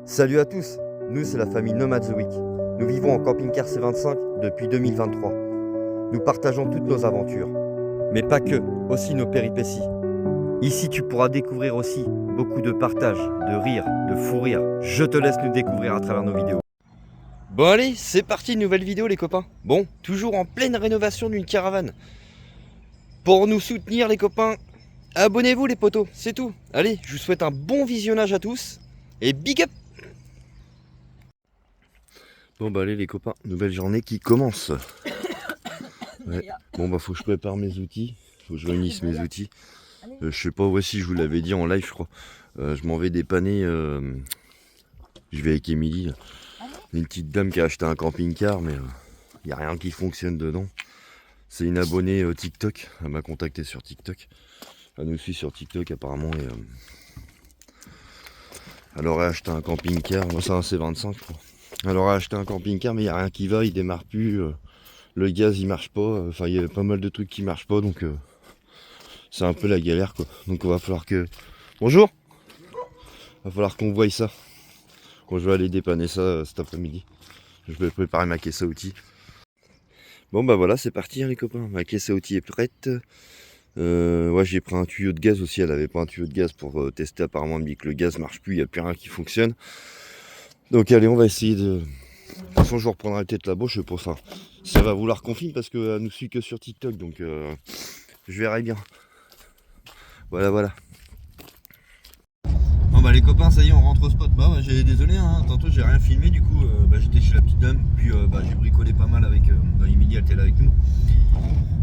Salut à tous, nous c'est la famille Nomad The Week. Nous vivons en camping-car C25 depuis 2023. Nous partageons toutes nos aventures, mais pas que, aussi nos péripéties. Ici tu pourras découvrir aussi beaucoup de partage, de rire, de fou rire. Je te laisse nous découvrir à travers nos vidéos. Bon allez, c'est parti, nouvelle vidéo les copains. Bon, toujours en pleine rénovation d'une caravane. Pour nous soutenir les copains, abonnez-vous les potos, c'est tout. Allez, je vous souhaite un bon visionnage à tous et big up. Bon bah allez les copains, nouvelle journée qui commence. Ouais. Bon bah faut que je prépare mes outils, faut que je réunisse mes outils. Je sais pas si je vous l'avais dit en live je crois. Je m'en vais dépanner, je vais avec Émilie. Une petite dame qui a acheté un camping-car mais il n'y a rien qui fonctionne dedans. C'est une abonnée TikTok, elle m'a contacté sur TikTok. Elle nous suit sur TikTok apparemment et elle aurait acheté un camping-car, moi c'est un C25 je crois. Elle aurait acheté un camping-car mais il n'y a rien qui va, il démarre plus, le gaz il marche pas, enfin il y a pas mal de trucs qui marchent pas donc c'est un peu la galère quoi. Donc on va falloir que... Bonjour. Va falloir qu'on voie ça. Bon, je vais aller dépanner ça cet après-midi. Je vais préparer ma caisse à outils. Bon bah voilà c'est parti hein, les copains, ma caisse à outils est prête. Ouais j'ai pris un tuyau de gaz aussi, elle avait pas un tuyau de gaz pour tester, apparemment elle me dit que le gaz marche plus, il n'y a plus rien qui fonctionne. Donc allez on va essayer de... De toute façon je reprendrai peut-être la bouche pour ça. Ça va vouloir qu'on filme parce qu'elle nous suit que sur TikTok donc je verrai bien. Voilà voilà. Bon bah les copains ça y est on rentre au spot. Bah ouais, désolé hein, tantôt j'ai rien filmé du coup j'étais chez la petite dame. Puis j'ai bricolé pas mal avec Émilie, elle était là avec nous.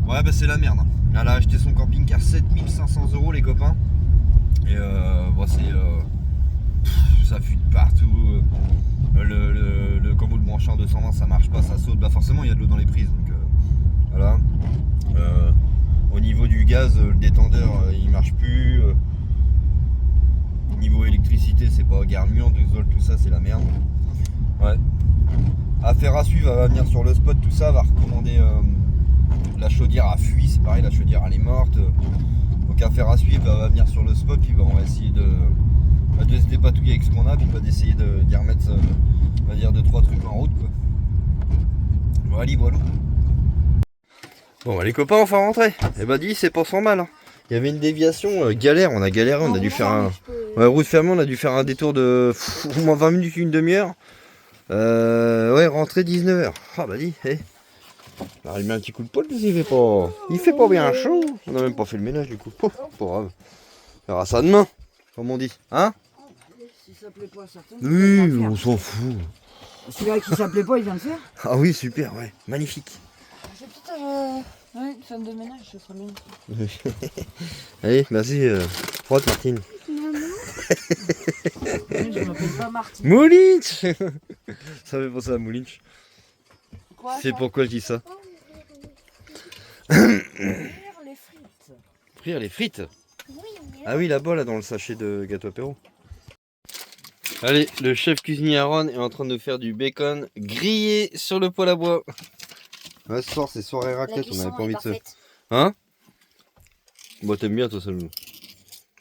Ouais bah c'est la merde hein. Elle a acheté son camping-car 7500 € les copains. Et ça fuit de partout. Le combo de branché en 220 ça marche pas, ça saute. Bah forcément il y a de l'eau dans les prises donc voilà. Au niveau du gaz, le détendeur il marche plus. Niveau électricité c'est pas garmure, Dusol, tout ça c'est la merde. Ouais. Affaire à suivre, elle va venir sur le spot, tout ça, va recommander la chaudière a fui, c'est pareil, la chaudière elle est morte. Donc affaire à suivre, elle va venir sur le spot, puis on va essayer de se dépatouiller avec ce qu'on a, puis d'essayer d'y remettre on va dire 2-3 trucs en route quoi. Voilà, voilà. Bon bah les copains on va rentrer. Et bah dis c'est pas sans mal hein. Il y avait une déviation, galère, on a galéré, on a dû faire un... Ouais, route fermée, on a dû faire un détour de au moins 20 minutes, une demi-heure. Ouais, rentrée 19h. Ah bah dis, hey. On a allumé un petit coup de poêle, il fait pas bien chaud. On a même pas fait le ménage du coup. Oh, pas grave. On verra ça demain, comme on dit. Hein? Si ça plaît pas à certains, oui, on s'en fout. Celui-là qui s'appelait pas, il vient de faire. Ah oui, super, ouais, magnifique. C'est peut-être une femme de ménage, ce sera bien. Allez, vas-y, frotte Martine. Je m'appelle pas Martine. Moulinch. Ça fait penser à Moulinch. C'est ça pourquoi je dis ça. Frire les frites. Frire les frites. Ah oui, là-bas, là, dans le sachet de gâteau apéro. Allez, le chef cuisinier Aaron est en train de faire du bacon grillé sur le poêle à bois. Ouais, ce soir, c'est soirée raclette, on n'avait pas envie de se... Hein? Bon, t'aimes bien, toi, seul.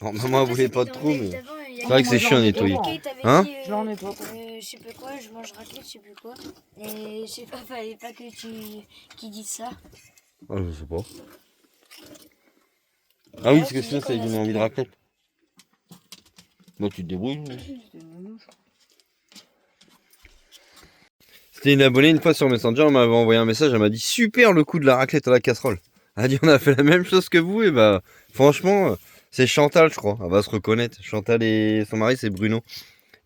Non, maman, elle voulait pas trop, mais... C'est vrai que c'est chiant à nettoyer. Hein? Je l'en ai pas. Je sais plus quoi, je mange raclette, je sais plus quoi. Et je sais pas, fallait pas que qui dise ça. Ah, je sais pas. Ah oui, parce que sinon, ça lui donne envie de raclette. Bon, tu te débrouilles. C'était une abonnée une fois sur Messenger, elle m'avait envoyé un message, elle m'a dit super le coup de la raclette à la casserole. Elle a dit on a fait la même chose que vous et bah franchement c'est Chantal je crois, elle va se reconnaître. Chantal et son mari c'est Bruno.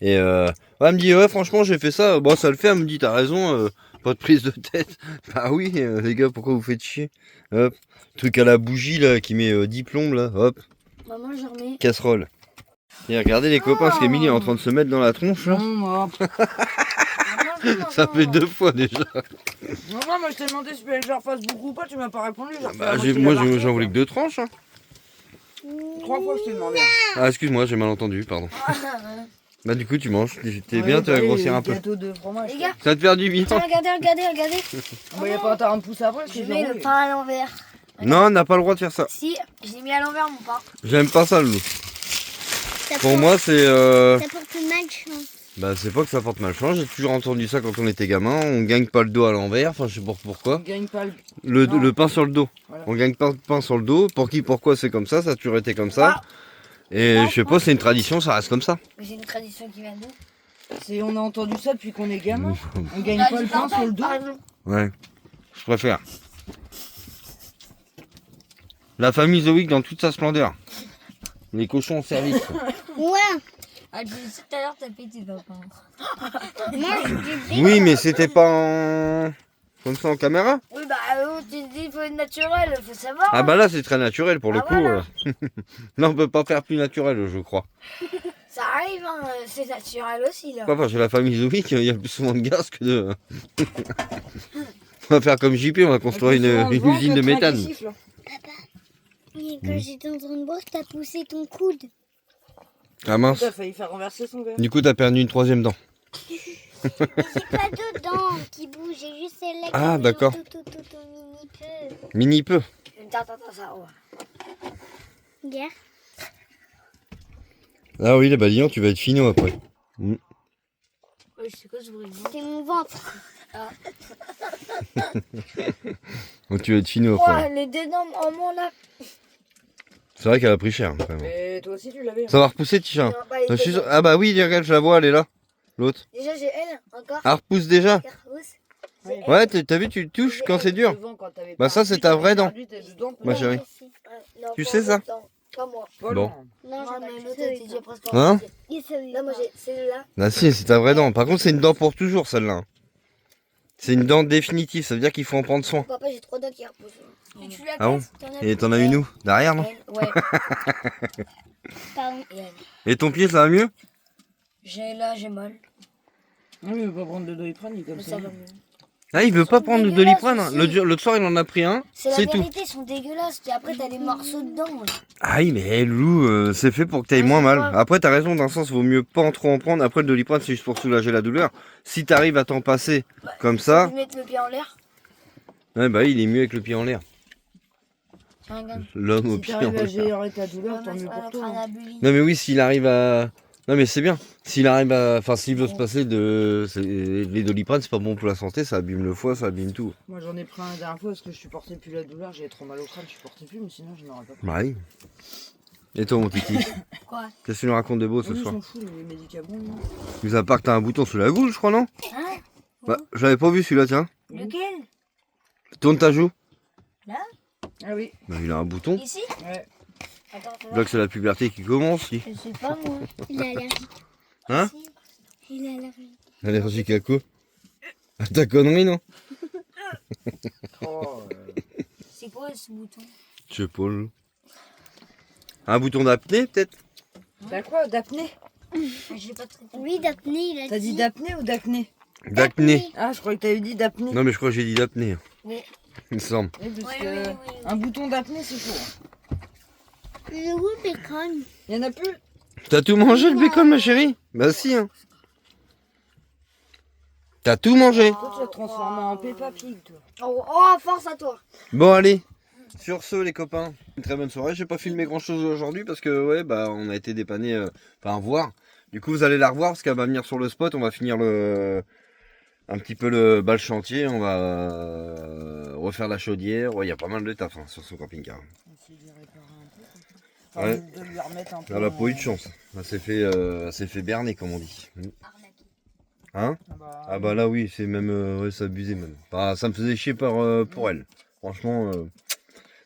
Et elle me dit ouais franchement j'ai fait ça, bon ça le fait, elle me dit t'as raison, pas de prise de tête. Bah oui les gars pourquoi vous faites chier. Hop, truc à la bougie là qui met 10 plombes là, hop. Maman, je remets. Casserole. Et regardez les copains, parce qu'Emilie est en train de se mettre dans la tronche là. Ça fait 2 fois déjà. Moi je t'ai demandé si je leur fasse beaucoup ou pas, tu m'as pas répondu. Bah, moi j'en voulais que 2 tranches. Hein. 3 fois je t'ai demandé. Ah excuse-moi, j'ai mal entendu, pardon. Bah du coup tu manges, t'es bien, tu vas grossir un peu. Les gars, Ça va te faire du bien. tiens, regardez. On va y pas attendre un pouce après. Je mets le pain à l'envers. Non, on n'a pas le droit de faire ça. Si, je l'ai mis à l'envers mon pain. J'aime pas ça le loup. Ça Pour moi c'est... Ça porte mal chance. Bah c'est pas que ça porte malchance, j'ai toujours entendu ça quand on était gamin, on gagne pas le dos à l'envers, enfin je sais pas On pourquoi. gagne pas le. Le Non. pain sur le dos. Voilà. On gagne pas le pain sur le dos. Pour qui, pourquoi c'est comme ça a toujours été comme ça. Et je sais pas, c'est une tradition, ça reste comme ça. Mais c'est une tradition qui vient d'où? On a entendu ça depuis qu'on est gamin. On gagne Ah, pas le pain sur le dos. Ouais, je préfère. La famille Zoïque dans toute sa splendeur. Les cochons en service. Ouais. Ah, tu sais tout à l'heure, t'as pété, papa. Moi, je dis Oui, mais c'était pas en... comme ça en caméra. Oui, bah, tu te dis, il faut être naturel, faut savoir. Ah bah là c'est très naturel pour le Ah, coup. voilà. Là on peut pas faire plus naturel je crois. Ça arrive, hein, c'est naturel aussi, là. Enfin chez la famille Zoïque il y a plus souvent de gaz que de... On va faire comme JP, on va construire une usine de méthane. Et quand j'étais en train de boire, t'as poussé ton coude. Ah mince. T'as failli faire renverser son verre. Du coup t'as perdu une troisième dent. J'ai pas de dents qui bougent, j'ai juste celle-là qui Ah, bouge d'accord. tout Mini mini peu. peu. Attends, ça, ouais. Regarde. Ah oui, bah dis donc, tu vas être finot après. Oui, c'est quoi ce bruit? C'est mon ventre. Donc tu vas être finot après. Ouais, les dedans en mon là. C'est vrai qu'elle a pris cher. Quand même. Mais toi aussi tu l'avais. Ça va repousser, Tichin. Non, bah, les Je suis dedans. sûr- Ah bah oui, regarde, je la vois, elle est là. L'autre. Déjà, j'ai elle, encore. Ah, repousse déjà. Regarde, pousse. Ouais. Ouais, t'as vu, tu le touches quand c'est dur. Bah, ça, c'est ta vraie dent. Ma chérie. Non, Tu pas sais ça? moi, pas moi. Bon. Non, Non, j'ai mais pas l'autre, de elle était déjà presque Hein? enfoncée. Là, moi, j'ai celle-là. Ah si, c'est ta vraie dent. Par contre, c'est une dent pour toujours, celle-là. C'est une dent définitive, ça veut dire qu'il faut en prendre soin. Papa, j'ai 3 dents qui repoussent. Et tu la Ah bon? casses, Et t'en as une où? Derrière, non? Ouais. Pardon. Et elle. Et ton pied, ça va mieux? J'ai mal. Non, mais il veut pas prendre de Doliprane, il est comme Mais ça. ça va mieux. Ah, il veut pas prendre de dégueulasses Doliprane. aussi. L'autre soir, il en a pris un. C'est la C'est tout. vérité, ils sont dégueulasses. Et après, t'as des morceaux dedans. Ah oui, mais Loulou, c'est fait pour que t'ailles moins c'est mal. quoi? Après, t'as raison, d'un sens, vaut mieux pas en trop en prendre. Après, le Doliprane, c'est juste pour soulager la douleur. Si t'arrives à t'en passer comme ça, Tu mets le pied en l'air. ouais, bah il est mieux avec le pied en l'air. Tiens, regarde. L'homme au Si pied en t'arrives à l'air. gérer ta douleur, On tant mieux a pour notre toi. anabuli. Non, mais oui, s'il arrive à. Non, mais c'est bien. S'il arrive à. Enfin, s'il veut se passer de. Les Doliprane, c'est pas bon pour la santé, ça abîme le foie, ça abîme tout. Moi j'en ai pris un la dernière fois parce que je supportais plus la douleur, j'avais trop mal au crâne, je supportais plus, mais sinon je n'aurais pas pris. Bah oui. Et toi, mon petit, Quoi? qu'est-ce que tu nous racontes de beau ce Oui, ils soir? sont fous les médicaments. là. Mis à part que t'as un bouton sous la goutte, je crois, non? Hein? Bah, j'avais pas vu celui-là, tiens. Lequel? Tourne ta joue. Ah oui, Bah, il a un bouton. Ici? ouais. Attends, fais Là voir. que c'est la puberté qui commence, si. Je sais pas, moi. Il est allergique. Hein? Il est allergique. Allergique à quoi? À ta connerie, non? Oh, C'est quoi ce bouton? Je sais pas. Un bouton d'apnée, peut-être? T'as quoi, d'apnée? J'ai pas très Oui, d'apnée, il a T'as dit d'apnée ou d'acné? D'acné. Ah, je croyais que t'avais dit d'apnée. Non, mais je crois que j'ai dit d'apnée. Oui. Il me semble. Oui, parce Oui, que oui, oui. un bouton d'apnée c'est chaud. Le goût bacon. Il y en a plus. T'as tout mangé le bacon, ma chérie? Bah si, hein. T'as tout mangé. Toi, tu vas te transformer en Peppa Pig, toi. Oh, force à toi. Bon, allez. Sur ce, les copains, une très bonne soirée. J'ai pas filmé grand chose aujourd'hui parce que, ouais, bah, on a été dépanné, enfin, voir. Du coup, vous allez la revoir parce qu'elle va venir sur le spot. On va finir un petit peu le chantier. On va refaire la chaudière. Ouais, il y a pas mal de taf hein, sur ce camping-car. Essayer de réparer un peu. Ouais. De lui remettre un peu. Elle a pas eu de chance. Elle s'est fait berner, comme on dit. Hein? Ah bah là oui, c'est même ouais, c'est abusé même. Bah, ça me faisait chier pour elle. Franchement.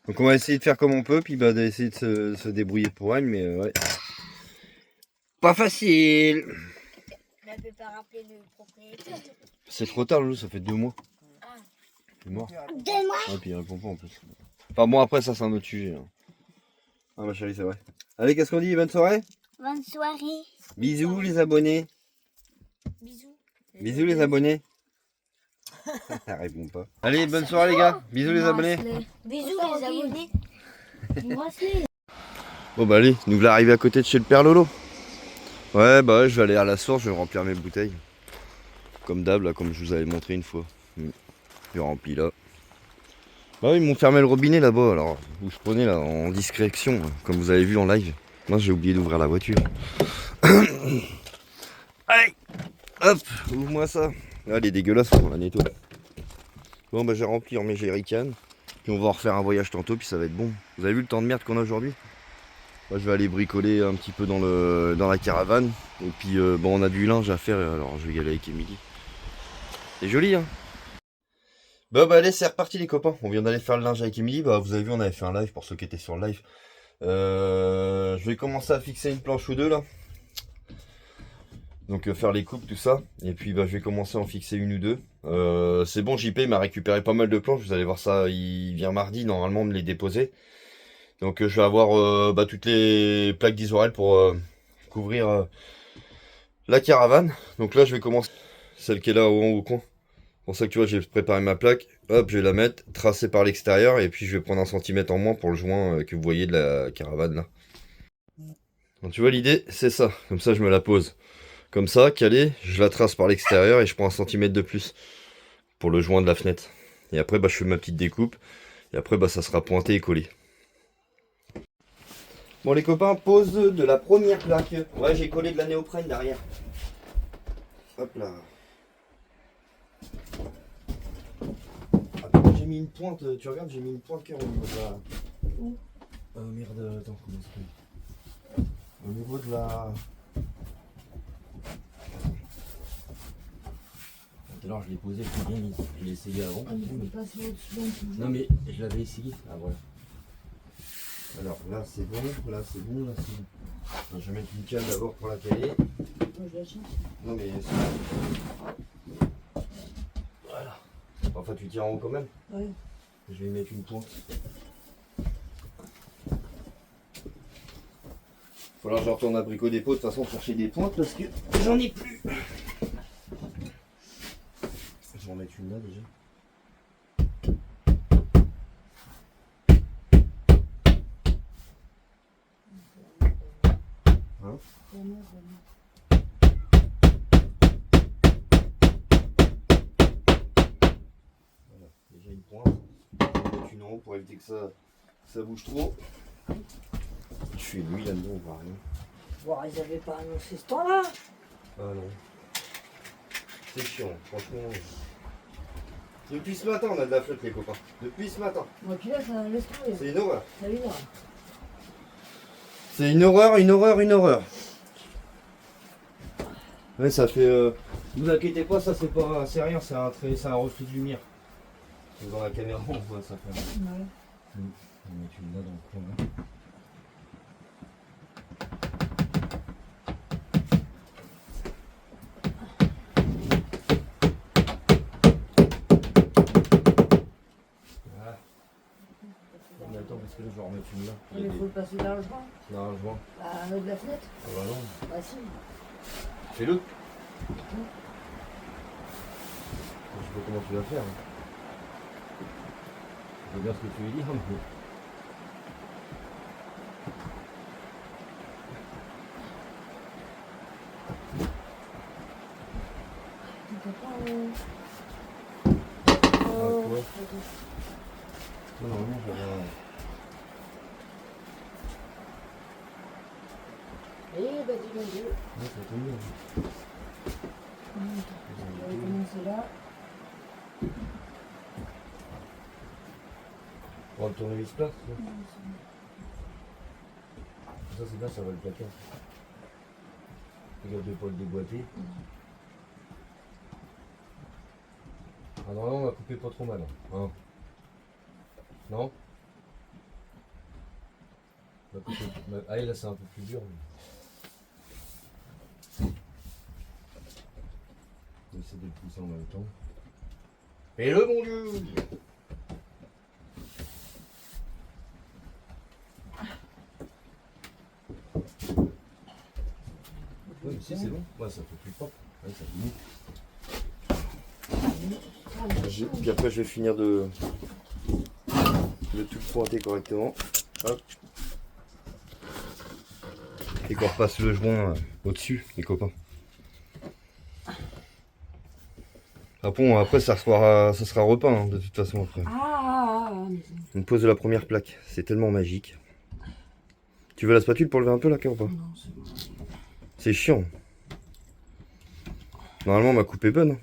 Donc on va essayer de faire comme on peut, puis bah d'essayer de se débrouiller pour elle, mais ouais. Pas facile. Elle peut pas rappeler le propriétaire. C'est trop tard, Lou, ça fait 2 mois. Ah. Il est mort. Donne-moi. Ah, puis il répond pas en plus. Enfin bon, après ça c'est un autre sujet. Hein. Ah ma chérie, c'est vrai. Allez, qu'est-ce qu'on dit? Bonne soirée? Bonne soirée. Bisous les abonnés. Bisous. Bisous les abonnés. Elle répond pas. Allez, bonne soirée les gars. Bisous les abonnés. Bisous les abonnés. Bracelet. Bon bah allez, nous voilà arrivés à côté de chez le Père Lolo. Ouais bah ouais, je vais aller à la source, je vais remplir mes bouteilles. Comme d'hab là, comme je vous avais montré une fois. Je remplis là. Bah oui, ils m'ont fermé le robinet là-bas, alors où je prenais là, en discrétion, comme vous avez vu en live. Moi j'ai oublié d'ouvrir la voiture. Allez, Hop, ouvre-moi ça. Ah, elle est dégueulasse, on la nettoie. Bon, bah, j'ai rempli mes jerrycans. Puis on va en refaire un voyage tantôt, puis ça va être bon. Vous avez vu le temps de merde qu'on a aujourd'hui? Moi, je vais aller bricoler un petit peu dans la caravane. Et puis, bon, on a du linge à faire, alors je vais y aller avec Émilie. C'est joli, hein? Bah, allez, c'est reparti, les copains. On vient d'aller faire le linge avec Émilie. Bah, vous avez vu, on avait fait un live pour ceux qui étaient sur le live. Je vais commencer à fixer une planche ou deux, là. Donc faire les coupes, tout ça. Et puis bah, je vais commencer à en fixer une ou deux. C'est bon, JP m'a récupéré pas mal de planches. Vous allez voir ça, il vient mardi normalement me les déposer. Donc je vais avoir toutes les plaques d'Isorel pour couvrir la caravane. Donc là je vais commencer. Celle qui est là au coin. C'est pour ça que tu vois, j'ai préparé ma plaque. Hop, je vais la mettre, tracée par l'extérieur. Et puis je vais prendre 1 centimètre en moins pour le joint que vous voyez de la caravane là. Donc tu vois, l'idée c'est ça. Comme ça je me la pose. Comme ça, calée, je la trace par l'extérieur et je prends 1 centimètre de plus pour le joint de la fenêtre. Et après, bah, je fais ma petite découpe. Et après, bah, ça sera pointé et collé. Bon, les copains, pose de la première plaque. Ouais, j'ai collé de la néoprène derrière. Hop là. Attends, j'ai mis une pointe. Tu regardes, j'ai mis une pointe cœur au niveau de la... Où? Merde, attends, comment ça se fait? Au niveau de la... Alors je l'ai posé, je l'ai bien mis. Je l'ai essayé avant. Ah, mais faut passer au-dessus d'un coup. Non mais je l'avais essayé. Ah voilà. Alors là c'est bon, là c'est bon, là c'est bon. Alors, je vais mettre une cale d'abord pour la caler. Moi, je la change. Non mais voilà. Enfin tu tiens en haut quand même. Ouais. Je vais mettre une pointe. Faut alors que je retourne à Brico Dépôt de toute façon chercher des pointes parce que j'en ai plus. Je vais en mettre une là déjà. Hein? Voilà, déjà une pointe. Je vais en mettre une en haut pour éviter que ça bouge trop. Je fais nuit là-dedans, on voit rien. Bon, ils avaient pas annoncé ce temps-là. Ah non. C'est chiant, franchement. Depuis ce matin, on a de la flotte, les copains. Depuis ce matin. Moi, puis là, ça laisse tomber. C'est une horreur. Ça lui va. C'est une horreur, une horreur, une horreur. Ouais, ça fait. Vous inquiétez pas, ça c'est rien, c'est un reflet de lumière. Dans la caméra, on voit ça faire. Ouais. On va mettre une là dans le coin là. Voilà. Mais attends, parce que là je vais remettre une là. Il faut le passer dans le joint. Non, je vois. Bah, un autre de la fenêtre. Ah bah non. Bah, si. Fais-le. Je sais pas comment tu vas faire. Je vois bien ce que tu veux dire, mais... quoi? Non, non, j'avais un... Et bah, dis mon Dieu. Ouais, ça tombe bien. On va commencer là. On va le tournevis plat, ça c'est bien, ça va le placard. Regarde de pas le déboîter. Ah non, là on va couper pas trop mal. Hein. Non? On va couper... Ah là c'est un peu plus dur. Mais... On va essayer de le pousser en même temps. Et le bon Dieu! Oui, mais si c'est bon, ouais, ça fait plus propre. Ouais, ça finit. Puis après, je vais finir de tout pointer correctement. Hop. Et qu'on repasse le joint au-dessus, les copains. Ah bon, après, ça sera repeint hein, de toute façon après. On pose de la première plaque, c'est tellement magique. Tu veux la spatule pour lever un peu la carte ou pas? Non, c'est bon. C'est chiant. Normalement ma coupe est bonne.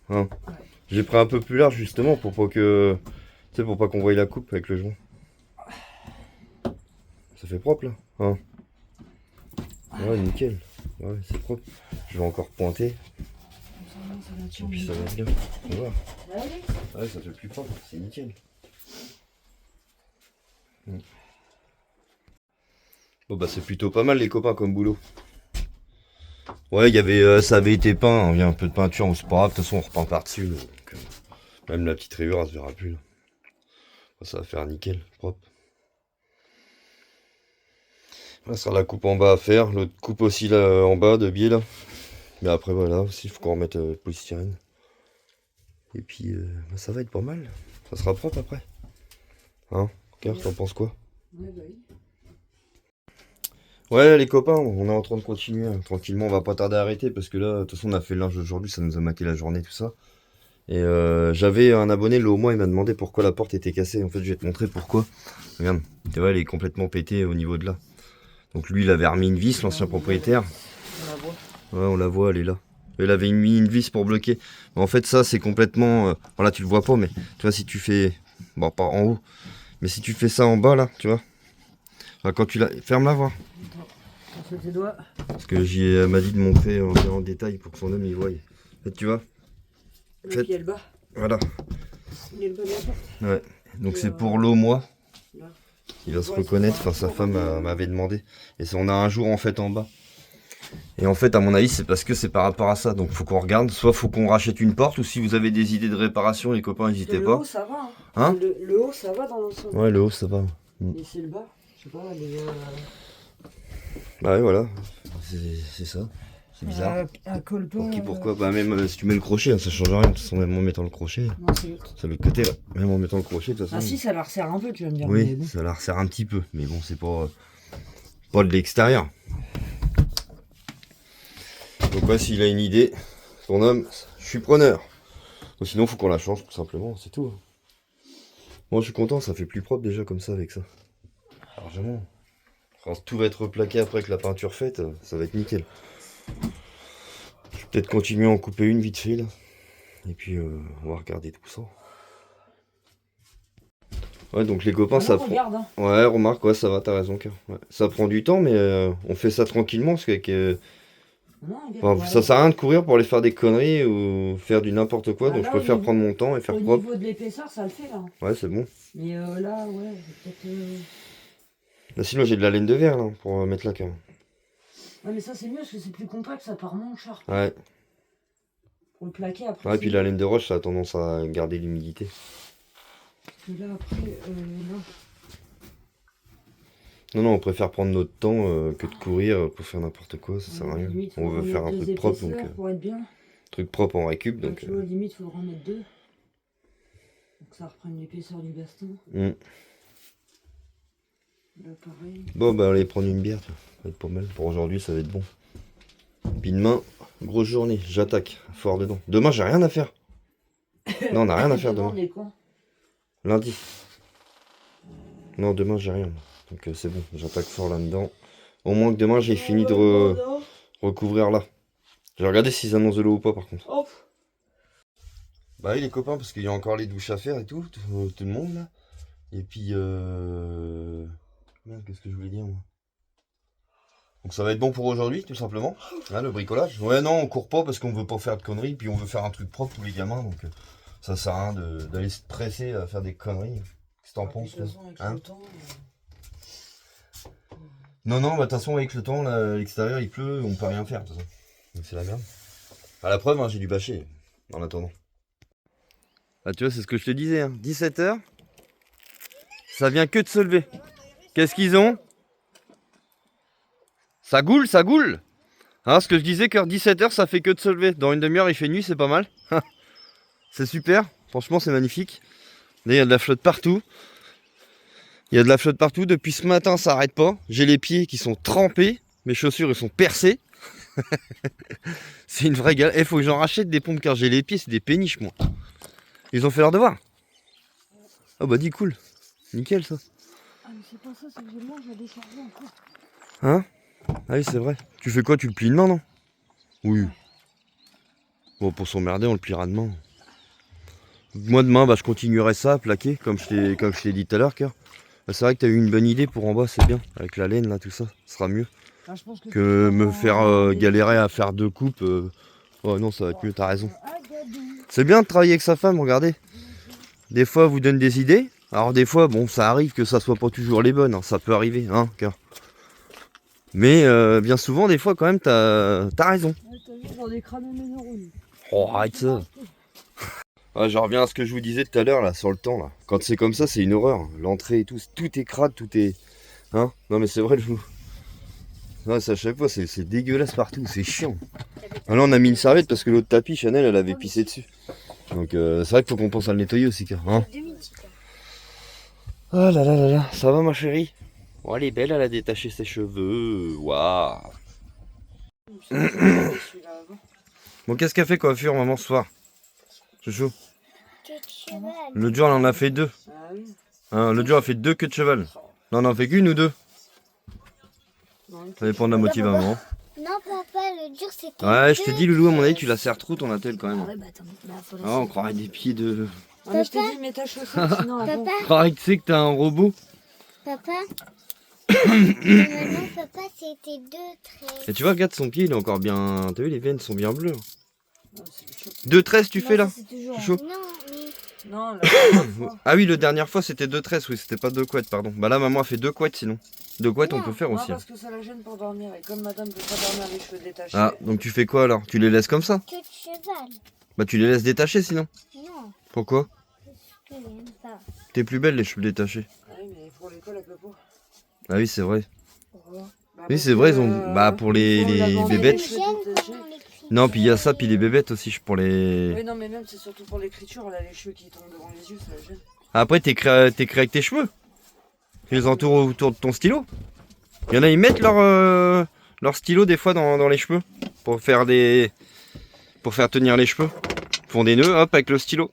Hein. Ouais. J'ai pris un peu plus large justement pour pas que. Tu sais, pour pas qu'on voie la coupe avec le joint. Ça fait propre là. Hein. Ouais, nickel. Ouais, c'est propre. Je vais encore pointer. Et puis ça va bien. On va voir. Ouais, ça fait plus propre. C'est nickel. Bon bah c'est plutôt pas mal les copains comme boulot. Ouais, il y avait, ça avait été peint, hein. Il y a un peu de peinture, mais c'est pas grave, de toute façon on repeint par-dessus. Donc, même la petite rayure elle se verra plus. Là. Ça va faire nickel, propre. Là, ça sera la coupe en bas à faire, l'autre coupe aussi là en bas de biais là. Mais après voilà, aussi il faut qu'on remette le polystyrène. Et puis bah, ça va être pas mal. Ça sera propre après. Hein, Car t'en penses quoi? Ouais, bah oui. Ouais les copains, on est en train de continuer, hein. Tranquillement, on va pas tarder à arrêter parce que là, de toute façon on a fait le linge aujourd'hui, ça nous a maqué la journée, tout ça. Et j'avais un abonné le mois, il m'a demandé pourquoi la porte était cassée. En fait je vais te montrer pourquoi. Regarde, tu vois elle est complètement pétée au niveau de là. Donc lui il avait remis une vis, l'ancien propriétaire. On la voit. Ouais on la voit, elle est là. Il avait mis une vis pour bloquer. Mais en fait ça c'est complètement... voilà tu le vois pas mais tu vois si tu fais... Bon pas en haut. Mais si tu fais ça en bas là, tu vois. Enfin, quand tu la... Ferme-la voir. On fait tes doigts. Parce que elle m'a dit de montrer en détail pour que son homme y voie. En fait, tu vois. Le Fait- pied est le bas. Voilà. Il est le bas de la porte. Ouais. Donc Et c'est pour l'eau, moi. Là. Il va se Ouais, reconnaître. c'est pas- Enfin, sa femme m'avait demandé. Et on a un jour en fait en bas. Et en fait, à mon avis, c'est parce que c'est par rapport à ça. Donc faut qu'on regarde. Soit faut qu'on rachète une porte. Ou si vous avez des idées de réparation, les copains, n'hésitez Le pas. haut, ça va. Hein. Hein Le haut, ça va dans l'ensemble. Ouais, le haut, ça va. Et c'est le bas. Je sais pas, Bah ouais, voilà. C'est ça. C'est bizarre. Un col pas. Pour qui, pourquoi? Bah même si tu mets le crochet, hein, ça change rien. De toute façon, même en mettant le crochet. Non, c'est l'autre. C'est l'autre côté là. Même en mettant le crochet, de toute façon. Ah si, ça la resserre un peu, tu vas me dire. mais Oui, bon. ça la resserre un petit peu, mais bon, c'est pas de l'extérieur. Donc ouais, s'il a une idée, son homme, je suis preneur. Ou sinon, faut qu'on la change tout simplement, c'est tout. Moi, je suis content, ça fait plus propre déjà comme ça avec ça. Largement. Quand tout va être plaqué après avec la peinture faite, ça va être nickel. Je vais peut-être continuer à en couper une vite fait là. Et puis on va regarder tout ça. Ouais, donc les copains, ça prend. Regarde, hein. Ouais, remarque, ouais, ça va, t'as raison, Car. Ouais. Ça prend du temps, mais on fait ça tranquillement, parce que Non, regarde, enfin, voilà. ça sert à rien de courir pour aller faire des conneries ou faire du n'importe quoi, Ah, donc là, je préfère au niveau- prendre mon temps et faire Au propre. niveau de l'épaisseur, ça le fait là. Ouais, c'est bon. Mais là, ouais, peut-être. Là, sinon, j'ai de la laine de verre, là, pour mettre la cam. Ouais, mais ça c'est mieux parce que c'est plus compact, ça part moins cher. Ouais. Pour le plaquer après. Ouais, c'est puis la laine de roche, ça a tendance à garder l'humidité. Parce que là, après, là. Non, on préfère prendre notre temps que de courir pour faire n'importe quoi, ça sert à rien. Limite, On faut veut faire un remettre truc deux propre, donc épaisseurs pour être bien. truc propre en récup, Donc, donc... tu vois, limite, faut en mettre deux. Pour que ça reprenne l'épaisseur du baston. Là, pareil. Bon, bah, allez prendre une bière, ça va être pas mal. Pour aujourd'hui, ça va être bon. Puis demain, grosse journée, j'attaque, fort dedans. Demain, j'ai rien à faire. Non, on n'a rien à faire demain. On est con. Lundi. Non, demain, j'ai rien. Donc c'est bon, j'attaque fort là-dedans. Au moins que demain, j'ai fini de recouvrir là. J'ai regardé s'ils annoncent de l'eau ou pas, par contre. Hop. Bah oui, les copains, parce qu'il y a encore les douches à faire et tout le monde, là. Et puis, merde, qu'est-ce que je voulais dire, moi? Donc ça va être bon pour aujourd'hui, tout simplement. Hein, le bricolage. Ouais, non, on court pas parce qu'on veut pas faire de conneries. Puis on veut faire un truc propre, tous les gamins. Donc ça sert à rien d'aller se presser à faire des conneries. Qu'est-ce que t'en penses, toi, hein? Non, bah de toute façon, avec le temps, là, à l'extérieur, il pleut, on peut rien faire, de toute façon. Donc c'est la merde. À la preuve, hein, j'ai dû bâcher, en attendant. Ah, tu vois, c'est ce que je te disais, hein. 17h, ça vient que de se lever. Qu'est-ce qu'ils ont? Ça goule, ça goule. Hein, ce que je disais, que 17h, ça fait que de se lever. Dans une demi-heure, il fait nuit, c'est pas mal. C'est super, franchement, c'est magnifique. Là, il y a de la flotte partout. Il y a de la flotte partout. Depuis ce matin, ça arrête pas. J'ai les pieds qui sont trempés. Mes chaussures, ils sont percées. C'est une vraie galère. Il faut que j'en rachète des pompes car j'ai les pieds, c'est des péniches, moi. Ils ont fait leur devoir. Ah bah dis cool. Nickel ça. Ah mais c'est pas ça, c'est que moi je vais décharger encore. Hein? Ah oui c'est vrai. Tu fais quoi? Tu le plies de main, non? Oui. Bon, pour s'emmerder, on le pliera demain. Moi, demain, bah, je continuerai ça à plaquer, comme je t'ai dit tout à l'heure, Cœur. Bah, c'est vrai que tu as eu une bonne idée pour en bas, c'est bien. Avec la laine, là, tout ça, ce sera mieux. Ah, je pense Que tu me vas faire en- galérer à faire 2 coupes. Oh non, ça va être mieux, t'as raison. C'est bien de travailler avec sa femme, regardez. Des fois, elle vous donne des idées. Alors des fois, bon, ça arrive que ça soit pas toujours les bonnes, hein, ça peut arriver, hein, Cœur. Mais bien souvent, des fois, quand même, t'as raison. Ouais, t'as vu, j'en ai cramé mes neurones. Oh, arrête ça. Ah, je reviens à ce que je vous disais tout à l'heure, là, sur le temps, là. Quand c'est comme ça, c'est une horreur. L'entrée et tout, tout est crade, tout est... Hein? Non, mais c'est vrai, le vous... Ouais, ça, à chaque fois, c'est dégueulasse partout, c'est chiant. Ah, là, on a mis une serviette parce que l'autre tapis, Chanel, elle avait pissé dessus. Donc, c'est vrai qu'il faut qu'on pense à le nettoyer aussi, car, hein? Oh là là là là, ça va, ma chérie? Oh, elle est belle, elle a détaché ses cheveux. Waouh! Celui-là avant. Bon, qu'est-ce qu'a fait coiffure, maman, ce soir? Chouchou. Que de cheval. L'autre jour, elle en a fait 2. Ah oui. Hein, l'autre jour, elle a fait 2 queues de cheval. Non, on en fait qu'une ou 2? Non, une Ça dépend de la motive à maman. Non, papa, le dur, c'était. Ouais, je te deux dis, Loulou, à mon avis, tu tresses. la serres trop ton attel quand Ah même. ouais, bah attends, bah faut la Ah, on croirait des pieds de. Ah, mais je t'ai dit, mets ta chaussette, sinon avant. Papa, On croirait que tu sais que t'as un robot. papa. Normalement, papa, c'était 2 tresses. Et tu vois, regarde son pied, il est encore bien. T'as vu, les veines sont bien bleues. Non, c'est le choc. 2 tresses, tu fais là? C'est toujours. Chouchou. Non, mais. Non, la dernière fois. Ah oui, la dernière fois, c'était 2 tresses, oui, c'était pas 2 couettes, pardon. Bah là, maman a fait 2 couettes sinon. 2 couettes, on Non. peut faire Non, aussi. parce que ça la gêne pour dormir. Et comme madame peut pas dormir les cheveux détachés. Ah, donc tu fais quoi alors? Tu les laisses comme ça? Que de cheval. Bah, tu les laisses détacher sinon. Non, Pourquoi? je n'aime pas. T'es plus belle les cheveux détachés. Ah oui, mais pour l'école avec le pot. Ah oui, c'est vrai. Pourquoi? Bah, Oui, parce c'est vrai, que, ils ont. Bah, pour les, il faut la les bander bébêtes. les cheveux J'aime détachés. comment on l'écrit. Non, puis il y a ça, puis les bébêtes aussi, pour les. Oui, non, mais même c'est surtout pour l'écriture. Elle a les cheveux qui tombent devant les yeux, ça la gêne. Après, t'es créé avec tes cheveux. Tu les entoures autour de ton stylo. Il y en a, ils mettent leur stylo des fois dans les cheveux. Pour faire tenir les cheveux. Ils font des nœuds, hop, avec le stylo.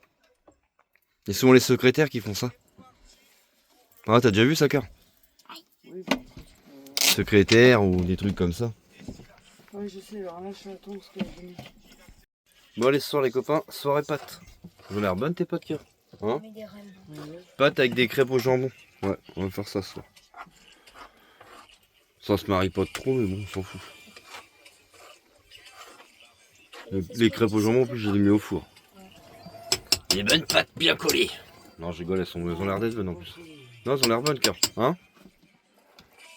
Et souvent les secrétaires qui font ça. Ah, t'as déjà vu ça, Cœur? Oui, Secrétaire ou des trucs comme ça. oui, je sais. Alors là, je attends ce qu'elle a donné. Bon, allez, ce soir, les copains, soirée pâtes. Elles ont l'air bonnes, tes pâtes, Cœur? Hein? met des rênes. Pâtes avec des crêpes au jambon. Ouais, on va faire ça ce soir. Ça se marie pas trop, mais bon, on s'en fout. Les crêpes au jambon, en plus, je les ai mis au four. Des bonnes pâtes bien collées. Non, je rigole, elles ont l'air d'être bonnes en plus. Non, elles ont l'air bonnes, Cœur. Hein?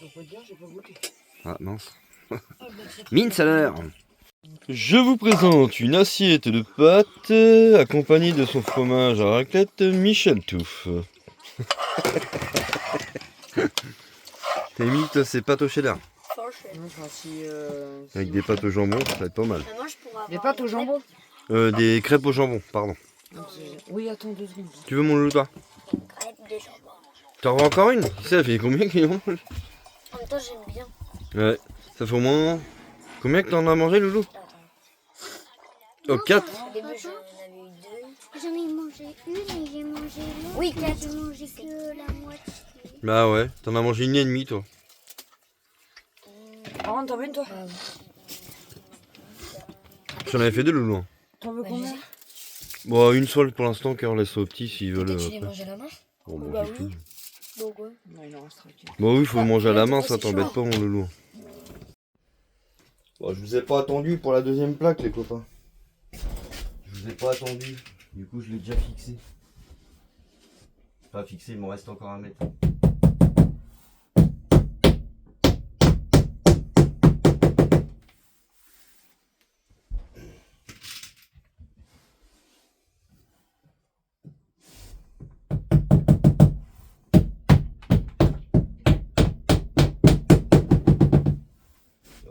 Je peux pas te dire, j'ai pas goûté. Ah, mince. Mine salaire. Je vous présente une assiette de pâtes accompagnée de son fromage à raclette Michel Touffe. T'as mis toi, ces pâtes au cheddar Non, enfin, si, avec des pâtes au jambon, ça va être pas mal. Maman, je pourrais avoir. Des pâtes au jambon. Des crêpes au jambon, pardon. Oui, attends 2 secondes. Tu veux mon loulou toi? Crêpes de jambon. T'en veux encore une? Tu sais, ça fait combien qu'ils en mangent? En même temps, j'aime bien. Ouais, ça fait au moins... Combien que t'en as mangé, loulou? Oh, 4. Au début, j'en avais eu 2. J'en ai mangé une et j'ai mangé l'autre. Oui, mais 4. j'ai mangé que la moitié. Bah ouais, t'en as mangé une et demie, toi. Par contre, t'en veux une toi? J'en avais fait 2, loulou. Hein. T'en veux combien? Bon, une seule pour l'instant, car laisse aux petits s'ils veulent. Tu les après. manges à la main? Bon, bon, Bah c'est oui. tout. Pourquoi? Non, il en restera qu'une. Bon oui, faut manger à la main, ouais, ça c'est t'embête chaud. pas mon loulou. Bon, je vous ai pas attendu pour la deuxième plaque les copains. Je vous ai pas attendu, du coup je l'ai déjà fixé. Pas fixé, il m'en reste encore à mettre.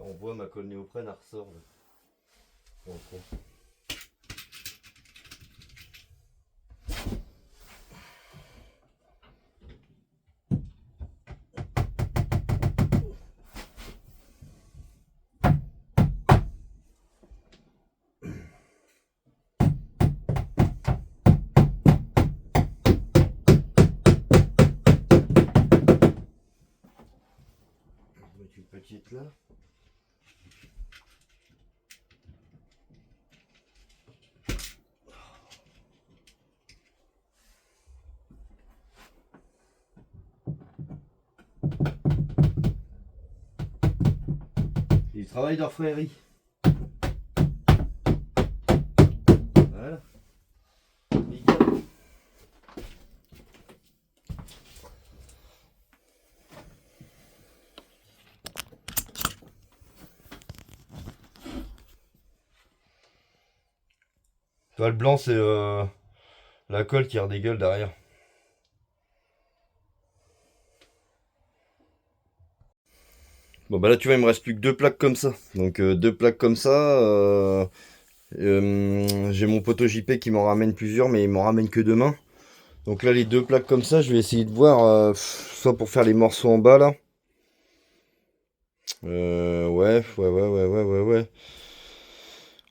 On voit ma colle néoprène, elle ressort. Là. Bon, bon. On va mettre une petite là. travail d'orfèvrerie. Voilà. Nickel. Toi, le blanc, c'est la colle qui redégueule derrière. Bon bah là tu vois il me reste plus que 2 plaques comme ça. Donc 2 plaques comme ça. J'ai mon poteau JP qui m'en ramène plusieurs mais il m'en ramène que demain. Donc là les 2 plaques comme ça je vais essayer de voir soit pour faire les morceaux en bas là. Ouais.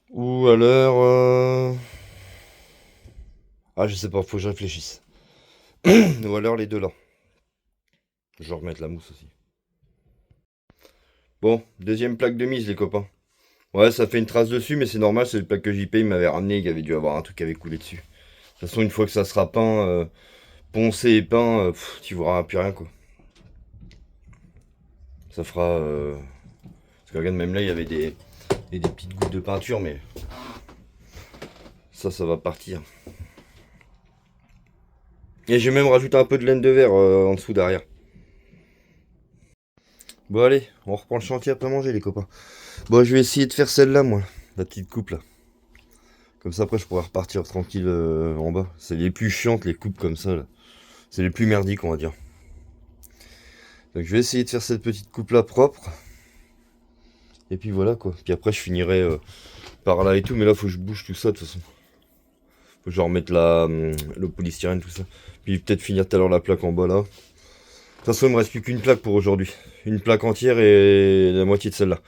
Ou alors ah je sais pas, faut que je réfléchisse. Ou alors les deux là. Je vais remettre la mousse aussi. Bon, deuxième plaque de mise les copains. Ouais, ça fait une trace dessus, mais c'est normal, c'est le plaque que JP il m'avait ramené, il avait dû avoir un truc qui avait coulé dessus. De toute façon, une fois que ça sera peint, poncé et peint, tu verras plus rien quoi. Ça fera... Parce que regarde, même là, il y avait des petites gouttes de peinture, mais... Ça va partir. Et j'ai même rajouté un peu de laine de verre en dessous derrière. Bon allez, on reprend le chantier après manger les copains. Bon je vais essayer de faire celle-là moi, la petite coupe là. Comme ça après je pourrai repartir tranquille en bas. C'est les plus chiantes les coupes comme ça là. C'est les plus merdiques on va dire. Donc je vais essayer de faire cette petite coupe là propre. Et puis voilà quoi. Puis après je finirai par là et tout. Mais là faut que je bouge tout ça de toute façon. Faut que je remette le polystyrène tout ça. Puis peut-être finir tout à l'heure la plaque en bas là. De toute façon, il me reste plus qu'une plaque pour aujourd'hui. Une plaque entière et la moitié de celle-là.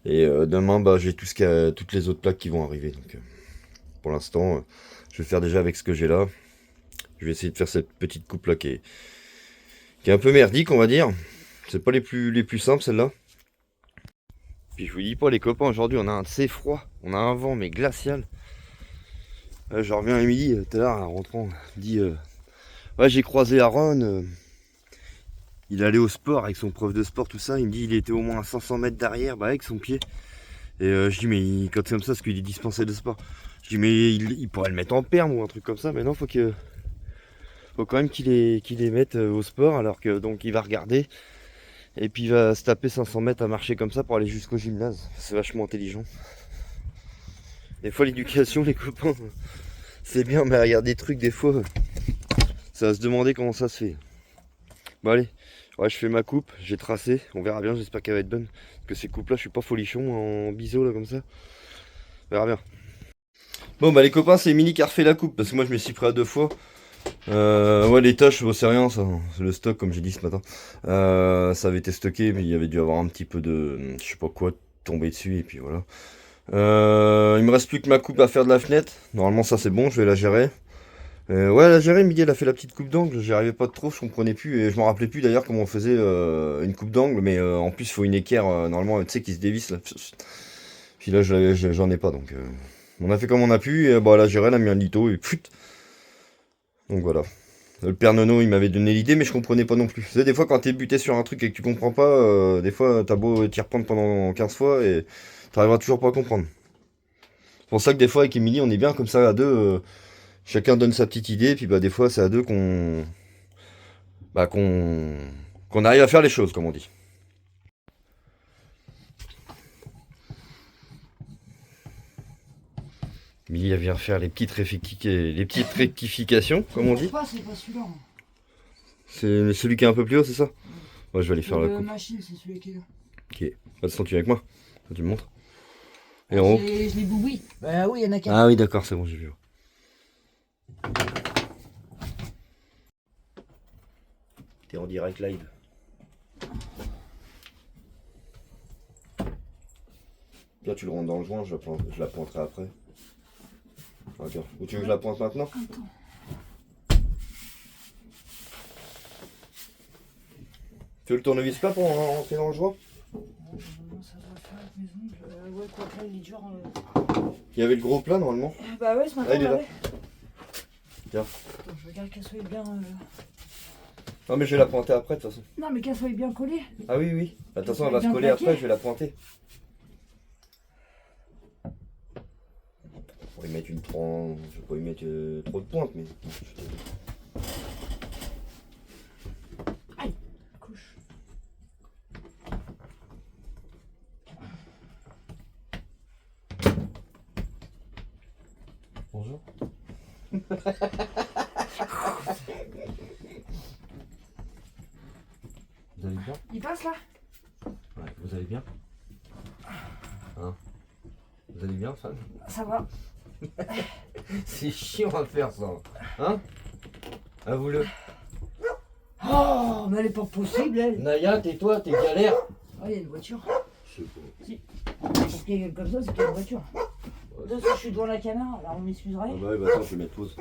Et demain, bah, j'ai toutes les autres plaques qui vont arriver. Donc, pour l'instant, je vais faire déjà avec ce que j'ai là. Je vais essayer de faire cette petite coupe-là qui est un peu merdique, on va dire. C'est pas les plus simples, celle-là. Puis je vous dis pas, les copains, aujourd'hui, on a un assez froid. On a un vent, mais glacial. Je reviens à midi, tout à l'heure, en rentrant. Il dit, ouais, j'ai croisé Aaron. Il allait au sport avec son prof de sport, tout ça. Il me dit il était au moins à 500 mètres derrière, bah, avec son pied. Et je dis mais quand c'est comme ça, parce qu'il est dispensé de sport. Je dis mais il pourrait le mettre en perme ou un truc comme ça. Mais non, faut quand même qu'il les mette au sport. Alors que donc il va regarder. Et puis il va se taper 500 mètres à marcher comme ça pour aller jusqu'au gymnase. C'est vachement intelligent. Des fois l'éducation les copains, c'est bien, mais regarder des trucs des fois, ça va se demander comment ça se fait. Bon allez. Ouais, je fais ma coupe, j'ai tracé, on verra bien, j'espère qu'elle va être bonne. Parce que ces coupes là, je suis pas folichon en biseau là comme ça. On verra bien. Bon bah les copains, c'est Mini qui a refait la coupe, parce que moi je me suis pris à 2 fois. Ouais les tâches, c'est rien ça, c'est le stock comme j'ai dit ce matin. Ça avait été stocké, mais il y avait dû avoir un petit peu de, je sais pas quoi, tomber dessus et puis voilà. Il me reste plus que ma coupe à faire de la fenêtre. Normalement ça c'est bon, je vais la gérer. Ouais, la gérer, Miguel a fait la petite coupe d'angle, j'y arrivais pas trop, je comprenais plus, et je m'en rappelais plus d'ailleurs comment on faisait une coupe d'angle, mais en plus il faut une équerre, normalement, tu sais, qui se dévisse là. Puis là, j'en ai pas, donc on a fait comme on a pu, et bah la gérer, elle a mis un lito, et put. Donc voilà. Le père Nono, il m'avait donné l'idée, mais je comprenais pas non plus. Tu sais, des fois, quand t'es buté sur un truc et que tu comprends pas, des fois, t'as beau t'y reprendre pendant 15 fois, et t'arriveras toujours pas à comprendre. C'est pour ça que des fois, avec Émilie, on est bien comme ça, à deux... Chacun donne sa petite idée, et puis bah des fois c'est à deux qu'on arrive à faire les choses, comme on dit. Milly vient faire les petites rectifications, comme on dit. C'est pas celui-là. C'est celui qui est un peu plus haut, c'est ça? Moi je vais aller faire la coupe. Machine, c'est celui qui est là. Ok. De toute façon, tu viens avec moi. Tu me montres. Et en haut. Je l'ai bouilli. Bah oui, il y en a qu'un. Ah oui, d'accord, c'est bon, j'ai vu. T'es en direct live. Là tu le rentres dans le joint, je la pointerai après. D'accord. Ou tu veux que je la pointe maintenant? Attends. Tu veux le tournevis plat pour rentrer dans le joint? Ça va faire avec mes ongles. Ouais, quoi que là, il est dur. Il y avait le gros plat normalement. Bah ouais, ce matin, Ah, il est là. Tiens. Attends, je regarde qu'elle soit bien... Non mais je vais la pointer après de toute façon. Non, mais qu'elle soit bien collée. Ah oui, oui. De toute façon elle va se coller après, je vais la pointer. Je vais mettre je vais pas y mettre trop de pointe, mais. Aïe, couche. Bonjour. Vous allez bien? Il passe là? Ouais, vous allez bien? Hein? Vous allez bien, Fan? Ça va. C'est chiant à faire ça. Hein? Avoue-le. Oh, mais elle est pas possible, elle. Naya, tais-toi, t'es galère. Oh, il y a une voiture. Je sais pas. Si. Parce qu'il y a comme ça, c'est qu'il y a une voiture. Là, si je suis devant la caméra, alors on m'excuserait. Ah bah oui, bah attends, je vais mettre pause.